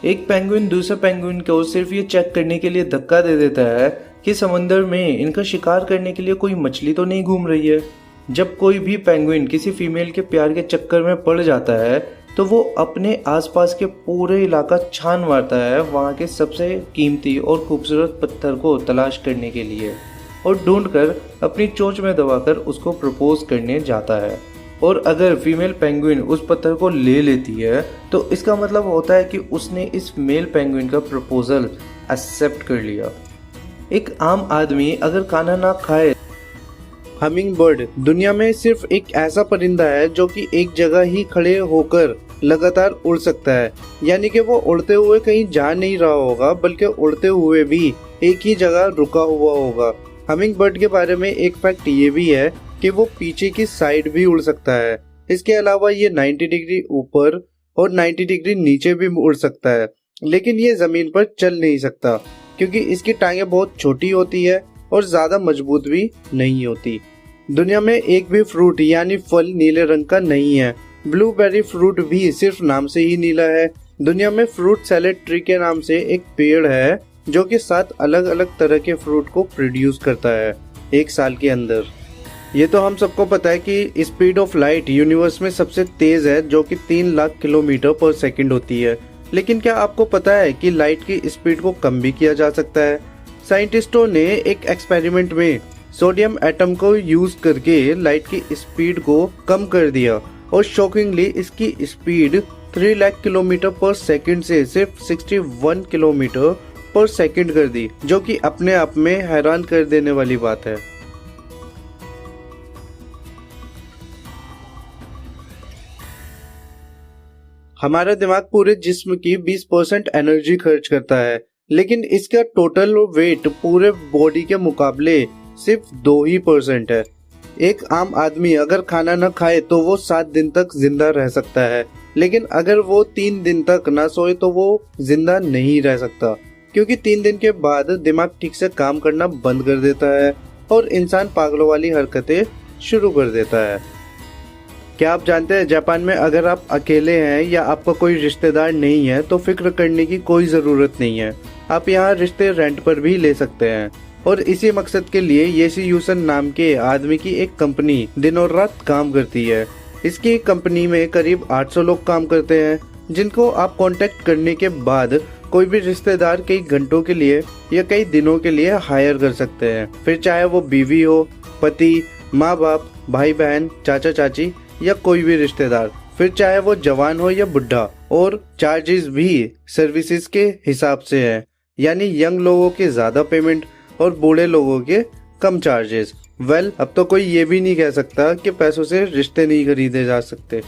एक पेंगुइन दूसरे पेंगुइन को सिर्फ ये चेक करने के लिए धक्का दे देता है कि समंदर में इनका शिकार करने के लिए कोई मछली तो नहीं घूम रही है। जब कोई भी पेंगुइन किसी फीमेल के प्यार के चक्कर में पड़ जाता है तो वो अपने आसपास के पूरे इलाका छान मारता है वहाँ के सबसे कीमती और खूबसूरत पत्थर को तलाश करने के लिए और ढूंढकर अपनी चोंच में दबाकर उसको प्रपोज करने जाता है। और अगर फीमेल पेंगुइन उस पत्थर को ले लेती है तो इसका मतलब होता है कि उसने इस मेल पेंगुइन का प्रपोजल एक्सेप्ट कर लिया। एक आम आदमी अगर खाना ना खाए। हमिंग बर्ड दुनिया में सिर्फ एक ऐसा परिंदा है जो कि एक जगह ही खड़े होकर लगातार उड़ सकता है, यानी कि वो उड़ते हुए कहीं जा नहीं रहा होगा बल्कि उड़ते हुए भी एक ही जगह रुका हुआ होगा। हमिंग बर्ड के बारे में एक फैक्ट ये भी है कि वो पीछे की साइड भी उड़ सकता है। इसके अलावा ये 90 डिग्री ऊपर और 90 डिग्री नीचे भी उड़ सकता है, लेकिन ये जमीन पर चल नहीं सकता क्योंकि इसकी टांगें बहुत छोटी होती है और ज्यादा मजबूत भी नहीं होती। दुनिया में एक भी फ्रूट यानी फल नीले रंग का नहीं है। ब्लूबेरी फ्रूट भी सिर्फ नाम से ही नीला है। दुनिया में फ्रूट सैलेड ट्री के नाम से एक पेड़ है जो कि 7 अलग अलग तरह के फ्रूट को प्रोड्यूस करता है एक साल के अंदर। ये तो हम सबको पता है कि स्पीड ऑफ लाइट यूनिवर्स में सबसे तेज है जो कि 3 लाख किलोमीटर पर सेकंड होती है। लेकिन क्या आपको पता है कि लाइट की स्पीड को कम भी किया जा सकता है? साइंटिस्टों ने एक एक्सपेरिमेंट में सोडियम एटम को यूज करके लाइट की स्पीड को कम कर दिया और शॉकिंगली इसकी स्पीड 3 लाख किलोमीटर पर सेकंड से सिर्फ 61 किलोमीटर पर सेकंड कर दी, जो कि अपने आप में हैरान कर देने वाली बात है। हमारा दिमाग पूरे जिस्म की 20% एनर्जी खर्च करता है, लेकिन इसका टोटल वेट पूरे बॉडी के मुकाबले सिर्फ 2% है। एक आम आदमी अगर खाना न खाए तो वो 7 दिन तक जिंदा रह सकता है, लेकिन अगर वो 3 दिन तक ना सोए तो वो जिंदा नहीं रह सकता, क्योंकि 3 दिन के बाद दिमाग ठीक से काम करना बंद कर देता है और इंसान पागलों वाली हरकतें शुरू कर देता है। क्या आप जानते हैं जापान में अगर आप अकेले हैं या आपका कोई रिश्तेदार नहीं है तो फिक्र करने की कोई ज़रूरत नहीं है। आप यहाँ रिश्ते रेंट पर भी ले सकते हैं और इसी मकसद के लिए येसी यूसन नाम के आदमी की एक कंपनी दिनों रात काम करती है। इसकी कंपनी में करीब 800 लोग काम करते हैं जिनको आप कांटेक्ट करने के बाद कोई भी रिश्तेदार कई घंटों के लिए या कई दिनों के लिए हायर कर सकते हैं, फिर चाहे वो बीवी हो, पति, माँ बाप, भाई बहन, चाचा चाची या कोई भी रिश्तेदार, फिर चाहे वो जवान हो या बुढ़ा। और चार्जेस भी सर्विसेज के हिसाब से है, यानी यंग लोगों के ज्यादा पेमेंट और बूढ़े लोगों के कम चार्जेस। अब तो कोई ये भी नहीं कह सकता कि पैसों से रिश्ते नहीं खरीदे जा सकते।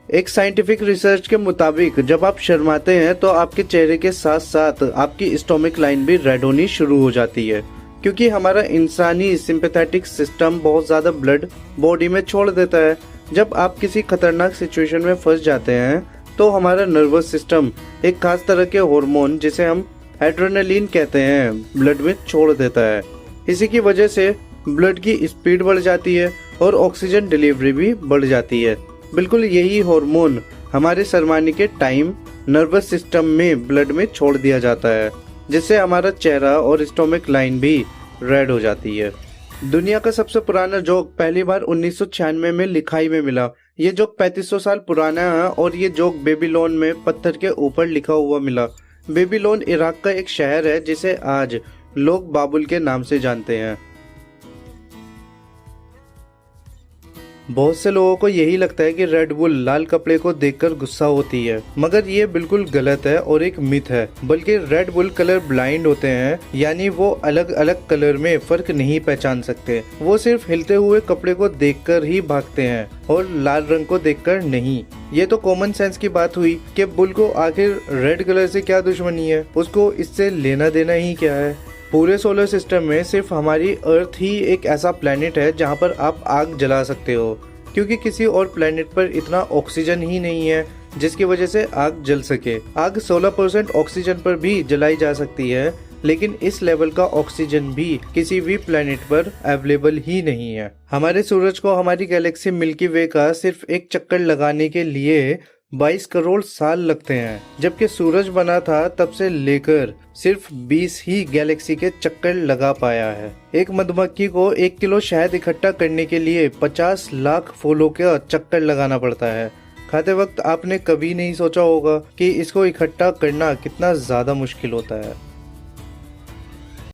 एक साइंटिफिक रिसर्च के मुताबिक जब आप शर्माते हैं तो आपके चेहरे के साथ साथ आपकी स्टोमिक लाइन भी रेड होनी शुरू हो जाती है, क्योंकि हमारा इंसानी सिंपैथेटिक सिस्टम बहुत ज्यादा ब्लड बॉडी में छोड़ देता है। जब आप किसी खतरनाक सिचुएशन में फंस जाते हैं तो हमारा नर्वस सिस्टम एक खास तरह के हार्मोन जिसे हम एड्रेनलिन कहते हैं ब्लड में छोड़ देता है। इसी की वजह से ब्लड की स्पीड बढ़ जाती है और ऑक्सीजन डिलीवरी भी बढ़ जाती है। बिल्कुल यही हार्मोन हमारे सरमाने के टाइम नर्वस सिस्टम में ब्लड में छोड़ दिया जाता है, जिससे हमारा चेहरा और स्टोमिक लाइन भी रेड हो जाती है। दुनिया का सबसे पुराना जोक पहली बार 1996 में लिखाई में मिला। ये जोक 3500 साल पुराना है और ये जोक बेबीलोन में पत्थर के ऊपर लिखा हुआ मिला। बेबीलोन इराक का एक शहर है जिसे आज लोग बाबुल के नाम से जानते हैं। बहुत से लोगों को यही लगता है कि रेड बुल लाल कपड़े को देखकर गुस्सा होती है, मगर ये बिल्कुल गलत है और एक मिथ है। बल्कि रेड बुल कलर ब्लाइंड होते हैं, यानी वो अलग अलग कलर में फर्क नहीं पहचान सकते। वो सिर्फ हिलते हुए कपड़े को देखकर ही भागते हैं और लाल रंग को देखकर नहीं। ये तो कॉमन सेंस की बात हुई कि बुल को आखिर रेड कलर से क्या दुश्मनी है, उसको इससे लेना देना ही क्या है। पूरे सोलर सिस्टम में सिर्फ हमारी अर्थ ही एक ऐसा प्लेनेट है जहाँ पर आप आग जला सकते हो, क्योंकि किसी और प्लेनेट पर इतना ऑक्सीजन ही नहीं है जिसकी वजह से आग जल सके। आग 16% ऑक्सीजन पर भी जलाई जा सकती है, लेकिन इस लेवल का ऑक्सीजन भी किसी भी प्लेनेट पर अवेलेबल ही नहीं है। हमारे सूरज को हमारी गैलेक्सी मिल्की वे का सिर्फ एक चक्कर लगाने के लिए 22 करोड़ साल लगते हैं, जबकि सूरज बना था तब से लेकर सिर्फ 20 ही गैलेक्सी के चक्कर लगा पाया है। एक मधुमक्खी को 1 किलो शहद इकट्ठा करने के लिए 50 लाख फूलों का चक्कर लगाना पड़ता है। खाते वक्त आपने कभी नहीं सोचा होगा कि इसको इकट्ठा करना कितना ज्यादा मुश्किल होता है।